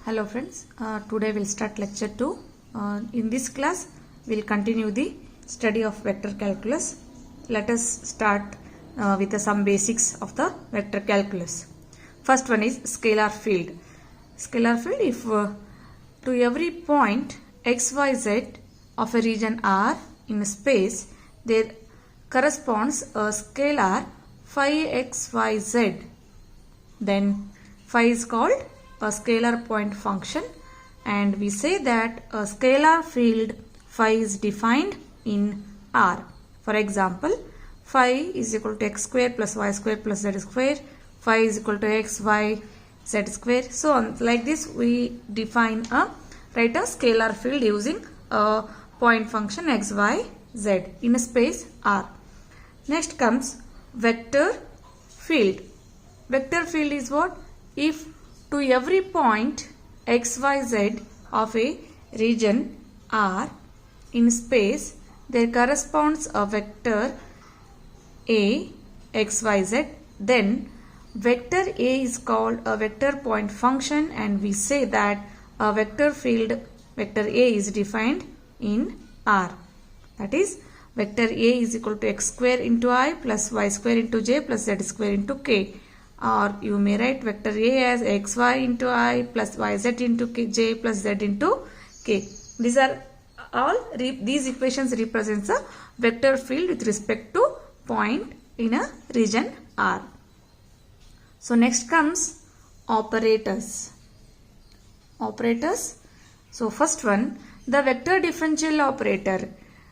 Hello friends, today we'll start lecture 2. In this class, we'll continue the study of vector calculus. Let us start with some basics of the vector calculus. First one is scalar field. Scalar field, if to every point x, y, z of a region R in space, there corresponds a scalar phi x, y, z. Then phi is called a scalar point function, and we say that a scalar field phi is defined in R. For example, phi is equal to x square plus y square plus z square, phi is equal to x, y, z square. So on, like this we write a scalar field using a point function x, y, z in a space R. Next comes vector field. Vector field is what? If to every point x, y, z of a region R in space, there corresponds a vector A, x, y, z, then vector A is called a vector point function, and we say that a vector field vector A is defined in R. That is, vector A is equal to x square into I plus y square into j plus z square into k. Or you may write vector A as xy into I plus yz into j plus z into k. These are all, these equations represents a vector field with respect to point in a region R. So next comes operators. Operators. So first one, the vector differential operator.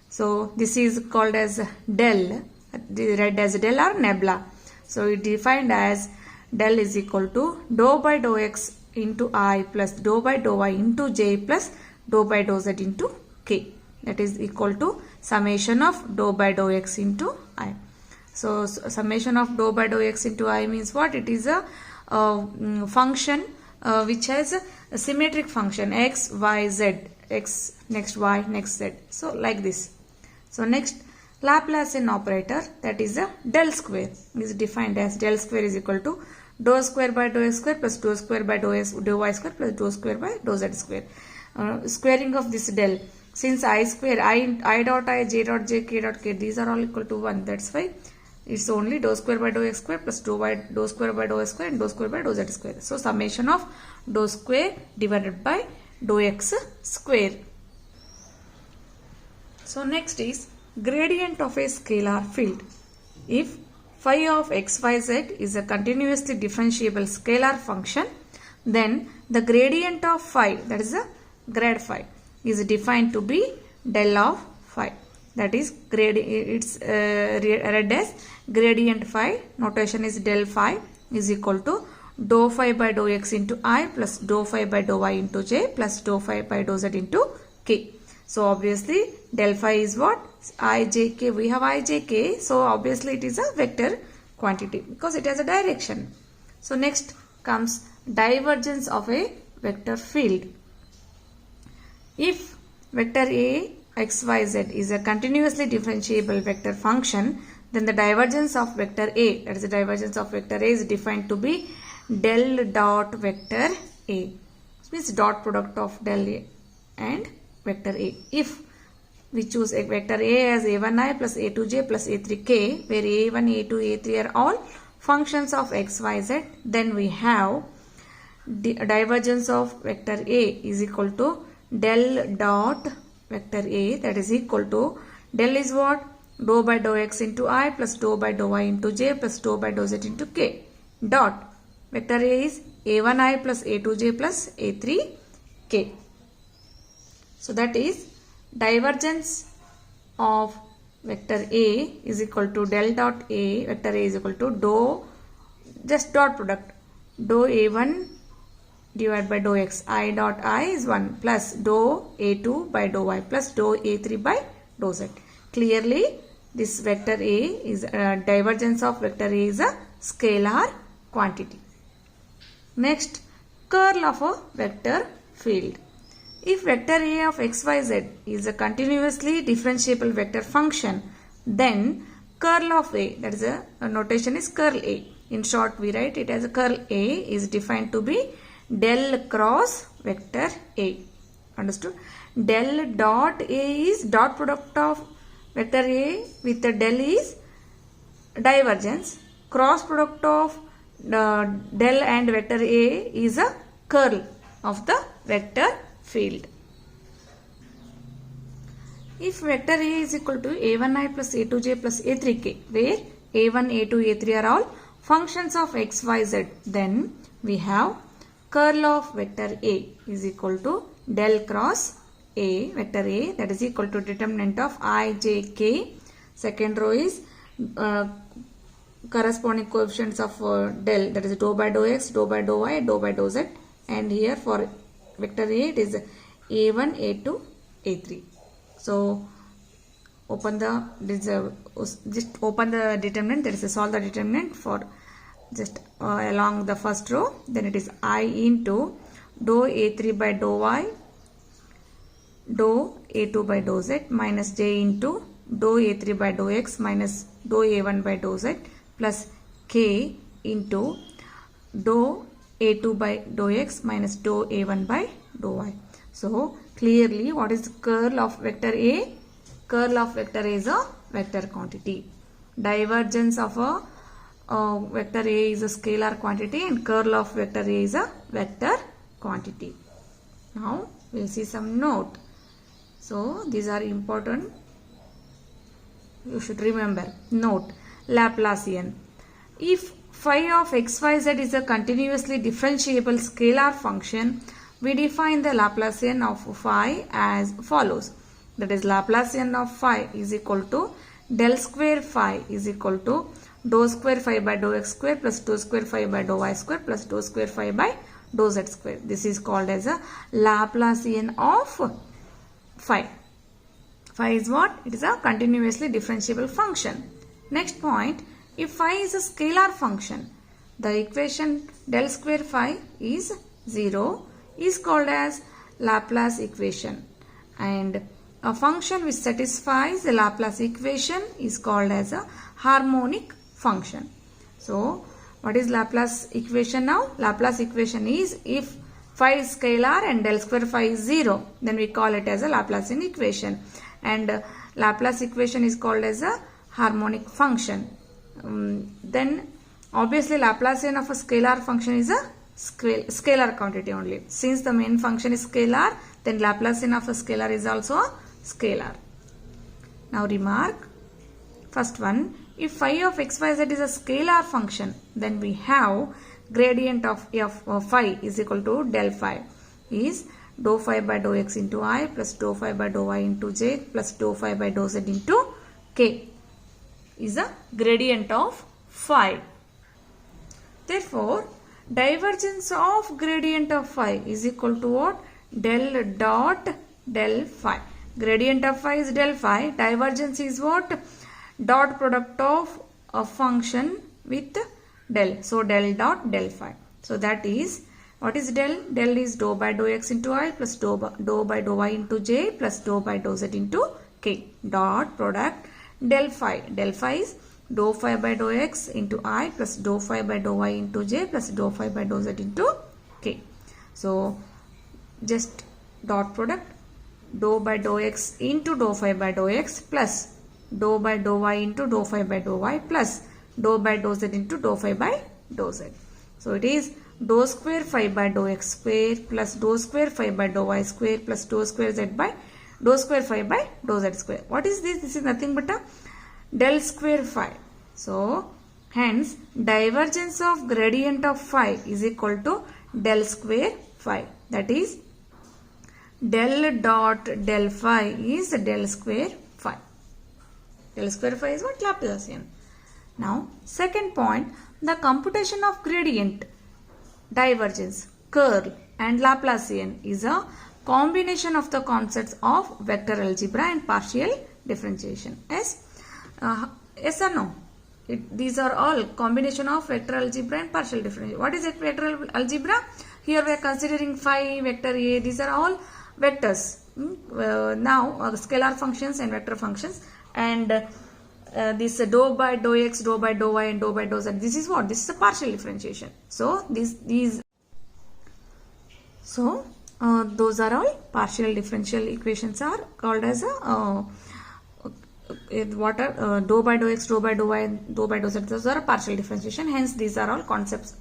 So this is called as del, read as del or nebula. So it defined as del is equal to dou by dou x into I plus dou by dou y into j plus dou by dou z into k. That is equal to summation of dou by dou x into I. So summation of dou by dou x into I means what? It is a function which has a symmetric function x, y, z, x next y next z. So like this. So next, Laplacian operator, that is a del square, is defined as del square is equal to dou square by dou x square plus dou square by dou y square plus dou square by dou z square. Squaring of this del, since I square, I dot I, j dot j, k dot k, these are all equal to 1. That's why it's only dou square by dou x square plus dou square by dou y square and dou square by dou z square. So summation of dou square divided by dou x square. So next is gradient of a scalar field. If phi of x, y, z is a continuously differentiable scalar function, then the gradient of phi, that is a grad phi, is defined to be del of phi. That is it's read as gradient phi. Notation is del phi is equal to dou phi by dou x into I plus dou phi by dou y into j plus dou phi by dou z into k. So obviously del phi is what? I, j, k. We have I, j, k. So obviously it is a vector quantity because it has a direction. So next comes divergence of a vector field. If vector A, x, y, z is a continuously differentiable vector function, then the divergence of vector A, that is the divergence of vector A, is defined to be del dot vector A. This means dot product of del A and vector A. If we choose a vector A as a1i plus a2j plus a3k, where a1, a2, a3 are all functions of x, y, z, then we have divergence of vector A is equal to del dot vector A, that is equal to del is what? Dou by dou x into I plus dou by dou y into j plus dou by dou z into k. Dot vector A is a1i plus a2j plus a3k. So that is divergence of vector A is equal to del dot A, vector A is equal to dou, just dot product, dou A1 divided by dou x, I dot I is 1 plus dou A2 by dou y plus dou A3 by dou z. Clearly this vector A is divergence of vector A is a scalar quantity. Next, curl of a vector field. If vector A of x, y, z is a continuously differentiable vector function, then curl of A, that is a notation is curl A. In short, we write it as a curl A is defined to be del cross vector A. Understood? Del dot A is dot product of vector A with the del is divergence. Cross product of del and vector A is a curl of the vector field. If vector A is equal to a1i plus a2j plus a3k, where a1, a2, a3 are all functions of x, y, z, then we have curl of vector A is equal to del cross A, vector A, that is equal to determinant of I, j, k. Second row is corresponding coefficients of del, that is dou by dou x, dou by dou y, dou by dou z. And here for vector A it is a1, a2, a3. So open the just open the determinant, that is solve the determinant for just along the first row. Then it is I into dou a3 by dou y, dou a2 by dou z, minus j into dou a3 by dou x minus dou a1 by dou z, plus k into dou a2 by dou x minus dou a1 by dou y. So clearly what is the curl of vector A? Curl of vector A is a vector quantity. Divergence of a vector A is a scalar quantity and curl of vector A is a vector quantity. Now we will see some note. So these are important. You should remember. Note: Laplacian. If phi of xyz is a continuously differentiable scalar function, we define the Laplacian of phi as follows. That is, Laplacian of phi is equal to del square phi is equal to dou square phi by dou x square plus dou square phi by dou y square plus dou square phi by dou z square. This is called as a Laplacian of phi. Phi is what? It is a continuously differentiable function. Next point, if phi is a scalar function, the equation del square phi is 0 is called as Laplace equation, and a function which satisfies the Laplace equation is called as a harmonic function. So what is Laplace equation now? Laplace equation is if phi is scalar and del square phi is 0, then we call it as a Laplacian equation, and Laplace equation is called as a harmonic function. Then obviously Laplacian of a scalar function is a scalar quantity only. Since the main function is scalar, then Laplacian of a scalar is also a scalar. Now remark, first one, if phi of xyz is a scalar function, then we have gradient of f of phi is equal to del phi is dou phi by dou x into I plus dou phi by dou y into j plus dou phi by dou z into k is a gradient of phi. Therefore, divergence of gradient of phi is equal to what? Del dot del phi. Gradient of phi is del phi. Divergence is what? Dot product of a function with del. So del dot del phi. So that is, what is del? Del is dou by dou x into I plus dou by dou y into j plus dou by dou z into k. Dot product del phi. Del phi is dou phi by dou x into I plus dou phi by dou y into j plus dou phi by dou z into k. So just dot product dou by dou x into dou phi by dou x plus dou by dou y into dou phi by dou y plus dou by dou z into dou phi by dou z. So it is dou square phi by dou x square plus dou square phi by dou y square plus dou square z by dou square phi by dou z square. What is this? This is nothing but a del square phi. So hence divergence of gradient of phi is equal to del square phi. That is, del dot del phi is del square phi. Del square phi is what? Laplacian. Now second point, the computation of gradient, divergence, curl and Laplacian is a combination of the concepts of vector algebra and partial differentiation. Yes? Yes or no? These are all combination of vector algebra and partial differentiation. What is it, vector algebra? Here we are considering phi, vector A. These are all vectors. Now scalar functions and vector functions, and this dou by dou x, dou by dou y and dou by dou z. This is what? This is a partial differentiation. So these So those are all partial differential equations are called as a what are dou by dou x, dou by dou y, and dou by dou z. Those are partial differentiation. Hence, these are all concepts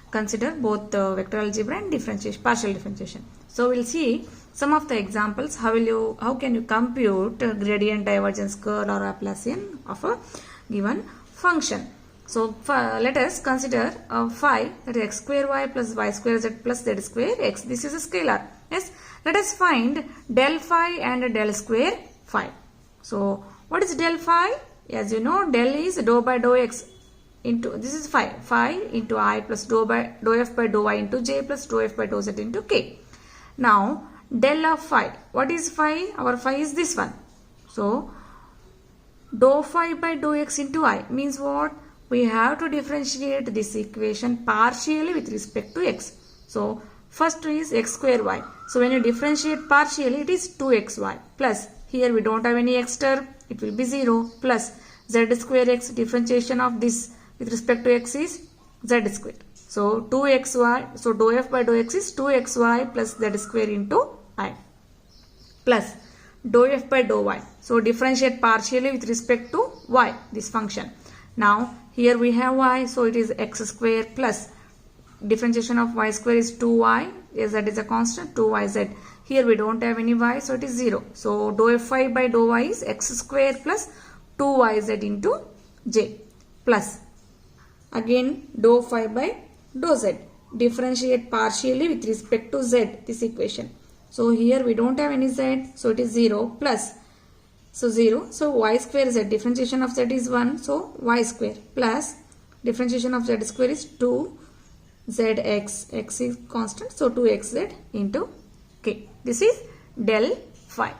consider both vector algebra and differentiation, partial differentiation. So we'll see some of the examples. How can you compute gradient, divergence, curl, or Laplacian of a given function? So let us consider phi, that is x square y plus y square z plus z square x. This is a scalar. Yes. Let us find del phi and del square phi. So what is del phi? As you know, del is dou by dou x into, this is phi. Phi into I plus dou f by dou y into j plus dou f by dou z into k. Now del of phi. What is phi? Our phi is this one. So dou phi by dou x into I means what? We have to differentiate this equation partially with respect to x. So first is x square y. So when you differentiate partially, it is 2xy plus, here we don't have any x term, it will be 0, plus z square x, differentiation of this with respect to x is z square. So 2xy, so dou f by dou x is 2xy plus z square into I, plus dou f by dou y. So differentiate partially with respect to y, this function. Now here we have y, so it is x square plus differentiation of y square is 2y, yes, that is a constant, 2yz. Here we don't have any y, so it is 0. So dou fi by dou y is x square plus 2yz into j, plus again dou phi by dou z. Differentiate partially with respect to z, this equation. So here we don't have any z, so it is 0, plus, so 0, so y square z, differentiation of z is 1, so y square, plus differentiation of z square is 2zx, x is constant, so 2xz into k. This is del phi.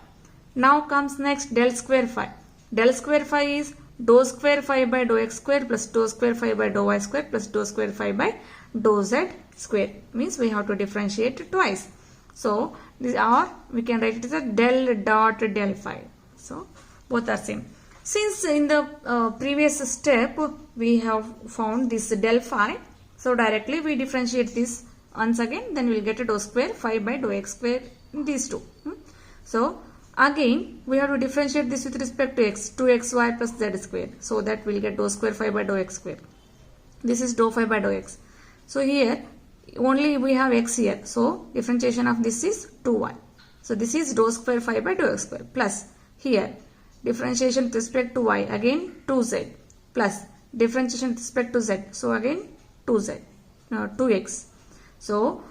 Now comes next del square phi. Del square phi is dou square phi by dou x square plus dou square phi by dou y square plus dou square phi by dou z square. Means we have to differentiate twice. So this, or we can write it as a del dot del phi. So both are same. Since in the previous step we have found this del phi, so directly we differentiate this once again, then we will get a dou square phi by dou x square, these two. So again we have to differentiate this with respect to x, 2xy plus z square, so that we will get dou square phi by dou x square. This is dou phi by dou x. So here only we have x here, so differentiation of this is 2y. So this is dou square phi by dou x square, plus here differentiation with respect to y, again 2z, plus differentiation with respect to z, so again 2z, 2x. So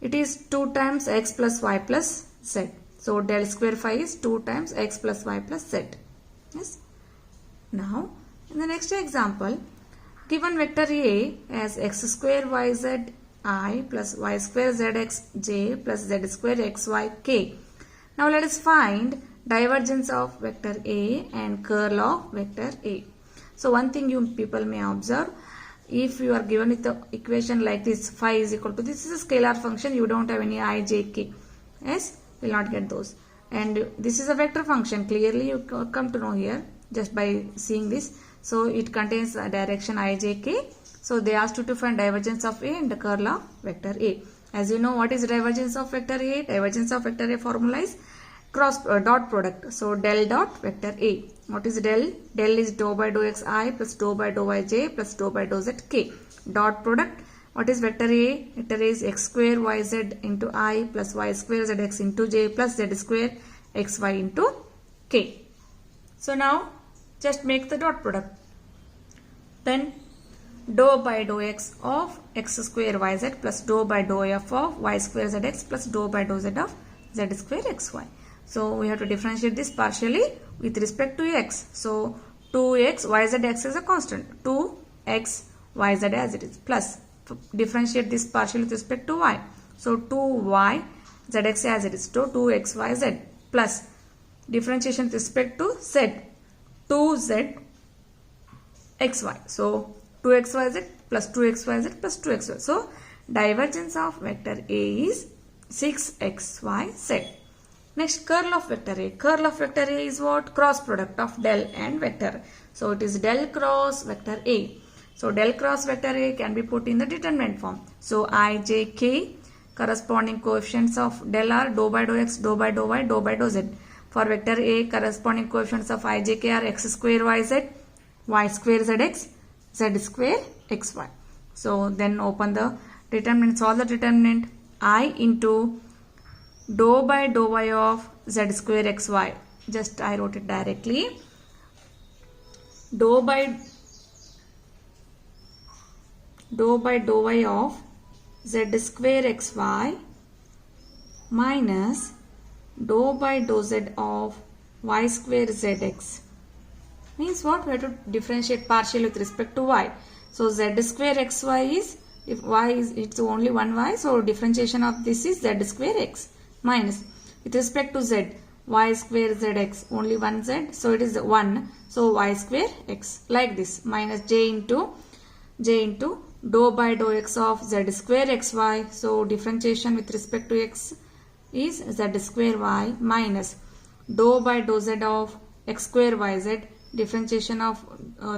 it is 2 times x plus y plus z. So del square phi is 2 times x plus y plus z. Yes. Now in the next example, given vector A as x square yz I plus y square zx j plus z square xy k. Now let us find divergence of vector A and curl of vector A. So one thing you people may observe, if you are given with the equation like this, phi is equal to, this is a scalar function, you don't have any I, j, k. Yes, will not get those. And this is a vector function, clearly you come to know here just by seeing this. So it contains a direction I, j, k. So they asked you to find divergence of A and the curl of vector A. As you know, what is divergence of vector A? Divergence of vector A formula is cross dot product. So del dot vector A. What is del? Del is dou by dou x I plus dou by dou y j plus dou by dou z k. Dot product. What is vector A? Vector A is x square yz into I plus y square zx into j plus z square xy into k. So now just make the dot product. Then dou by dou x of x square yz plus dou by dou f of y square zx plus dou by dou z of z square xy. So we have to differentiate this partially with respect to x. So 2x yzx is a constant, 2x yz as it is, plus differentiate this partially with respect to y. So 2y zx as it is, so 2xyz plus differentiation with respect to z, 2z xy. So 2xyz plus 2xyz plus 2xy. So divergence of vector A is 6xyz. Next, curl of vector A. Curl of vector A is what? Cross product of del and vector. So it is del cross vector A. So del cross vector A can be put in the determinant form. So I, j, k. corresponding coefficients of del r, dou by dou x, dou by dou y, dou by dou z. For vector A, corresponding coefficients of I, J, K are x square y z, y square zx, z square xy. So then open the determinant, solve the determinant. I into dou by dou y of z square xy. Just I wrote it directly. Dou by dou y of z square xy minus dou by dou z of y square zx. Means what? We have to differentiate partially with respect to y. So z square xy is, if y is, it's only one y, so differentiation of this is z square x minus with respect to z, y square zx, only one z, so it is 1, so y square x, like this, minus j into dou by dou x of z square xy. So differentiation with respect to x is z square y minus dou by dou z of x square yz. Differentiation of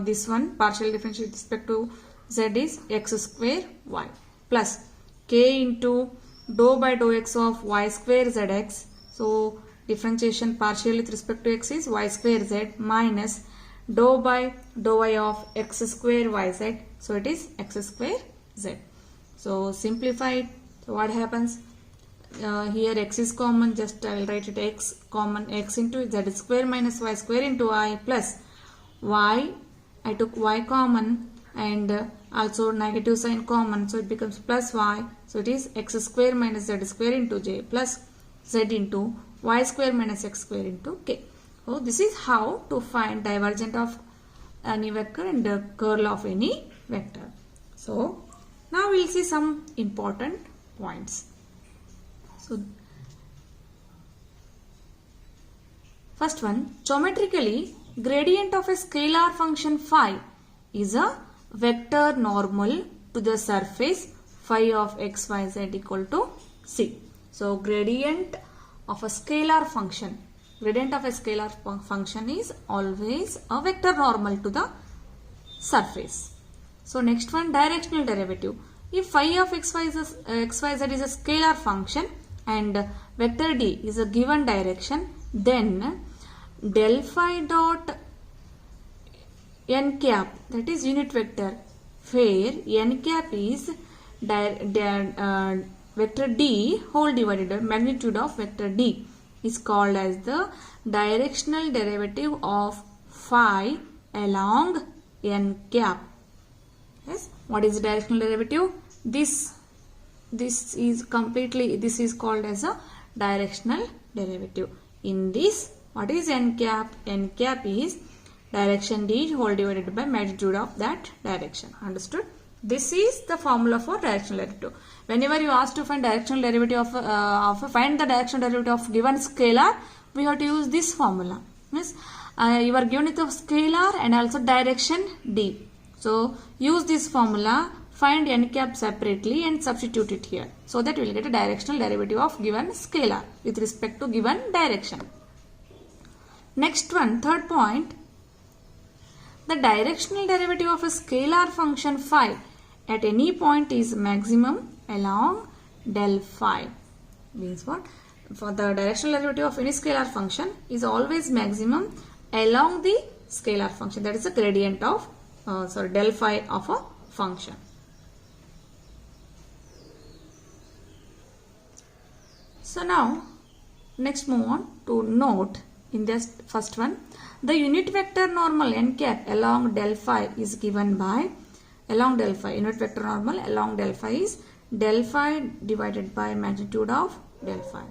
this one, partial differentiation with respect to z is x square y plus k into dou by dou x of y square zx. So differentiation partially with respect to x is y square z minus dou by dou y of x square yz. So it is x square z. So simplify it. So what happens? Here x is common, just I will write it x common, x into z square minus y square into I plus y, I took y common and also negative sign common, so it becomes plus y, so it is x square minus z square into j plus z into y square minus x square into k. So this is how to find divergent of any vector and the curl of any vector. So now we will see some important points. So first one, geometrically gradient of a scalar function phi is a vector normal to the surface phi of x, y, z equal to c. So gradient of a scalar function, is always a vector normal to the surface. So next one, directional derivative. If phi of x, y, z is a scalar function and vector d is a given direction, then del phi dot n cap, that is unit vector, where n cap is vector d whole divided by magnitude of vector d, is called as the directional derivative of phi along n cap. Yes, what is the directional derivative? This is called as a directional derivative. In this, what is n cap? N cap is direction d whole divided by magnitude of that direction. Understood? This is the formula for directional derivative. Whenever you ask to find directional derivative find the directional derivative of given scalar, we have to use this formula. Yes, you are given it of scalar and also direction d. So use this formula, find n cap separately and substitute it here, so that we will get a directional derivative of given scalar with respect to given direction. Next one, third point, the directional derivative of a scalar function phi at any point is maximum along del phi. Means what? For the directional derivative of any scalar function is always maximum along the scalar function, that is the gradient of del phi of a function. So now next move on to note in this first one, the unit vector normal n cap along del phi is given by, along del phi, unit vector normal along del phi is del phi divided by magnitude of del phi.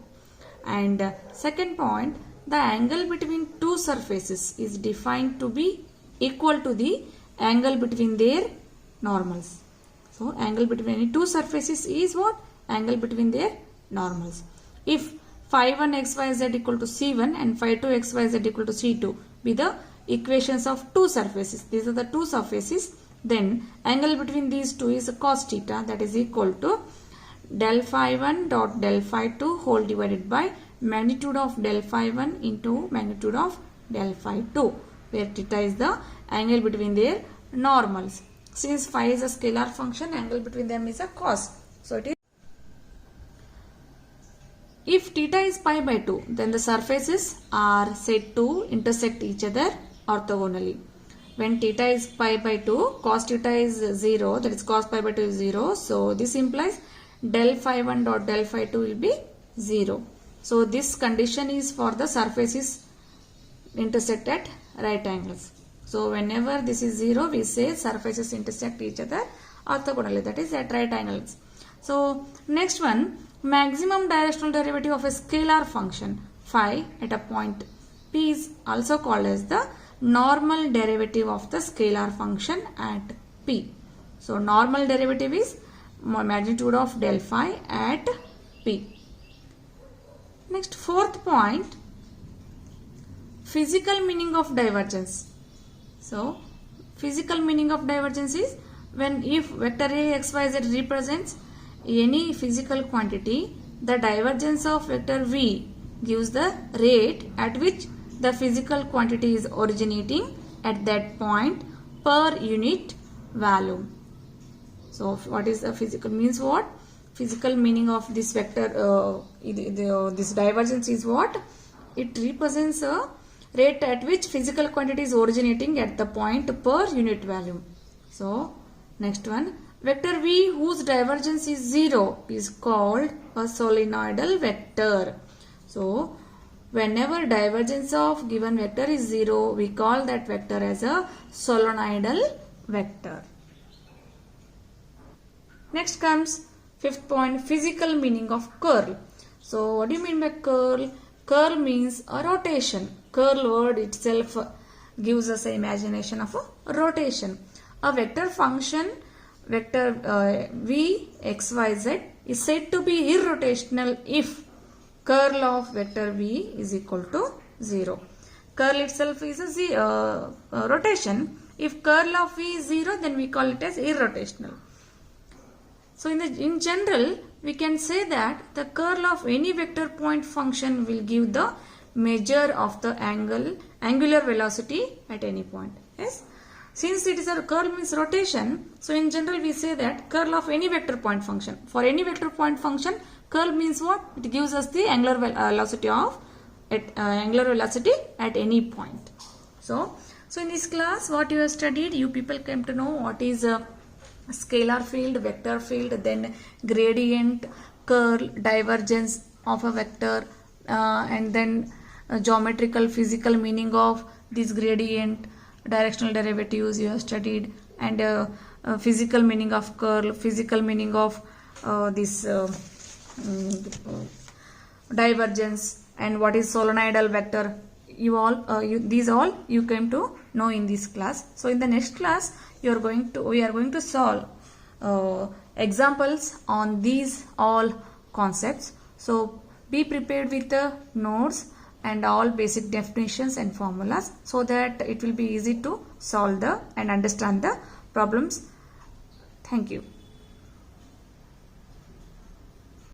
And second point, the angle between two surfaces is defined to be equal to the angle between their normals. So angle between any two surfaces is what? Angle between their normals. If phi 1 xyz equal to c1 and phi 2 xyz equal to c2 be the equations of two surfaces, these are the two surfaces, then angle between these two is cos theta, that is equal to del phi 1 dot del phi 2 whole divided by magnitude of del phi 1 into magnitude of del phi 2, where theta is the angle between their normals. Since phi is a scalar function, angle between them is a cos. So it is. if theta is pi by 2, then the surfaces are said to intersect each other orthogonally. When theta is pi by 2, cos theta is 0, that is cos pi by 2 is 0. So this implies del phi 1 dot del phi 2 will be 0. So this condition is for the surfaces intersect at right angles. So whenever this is 0, we say surfaces intersect each other orthogonally, that is at right angles. So next one, maximum directional derivative of a scalar function phi at a point P is also called as the normal derivative of the scalar function at P. So normal derivative is magnitude of del phi at P. Next, fourth point, physical meaning of divergence. So physical meaning of divergence is when if vector A xyz represents any physical quantity, the divergence of vector V gives the rate at which the physical quantity is originating at that point per unit volume. So what is the physical means? What physical meaning of this vector, this divergence is what? It represents a rate at which physical quantity is originating at the point per unit volume. So next one, vector V whose divergence is 0 is called a solenoidal vector. So whenever divergence of given vector is 0, we call that vector as a solenoidal vector. Next comes fifth point, physical meaning of curl. So what do you mean by curl? Curl means a rotation. Curl word itself gives us an imagination of a rotation. A vector function, vector v xyz is said to be irrotational if curl of vector v is equal to 0. Curl itself is a rotation. If curl of v is 0, then we call it as irrotational. So in general, we can say that the curl of any vector point function will give the measure of the angular velocity at any point. Yes. Since it is a curl means rotation, so in general we say that curl of any vector point function. For any vector point function, curl means what? It gives us the angular velocity at any point. So in this class, what you have studied, you people came to know what is a scalar field, vector field, then gradient, curl, divergence of a vector, and then geometrical physical meaning of this gradient, directional derivatives you have studied, and physical meaning of curl, physical meaning of this divergence, and what is solenoidal vector. These all you came to know in this class. So in the next class, we are going to solve examples on these all concepts. So be prepared with the notes and all basic definitions and formulas, so that it will be easy to solve and understand the problems. Thank you.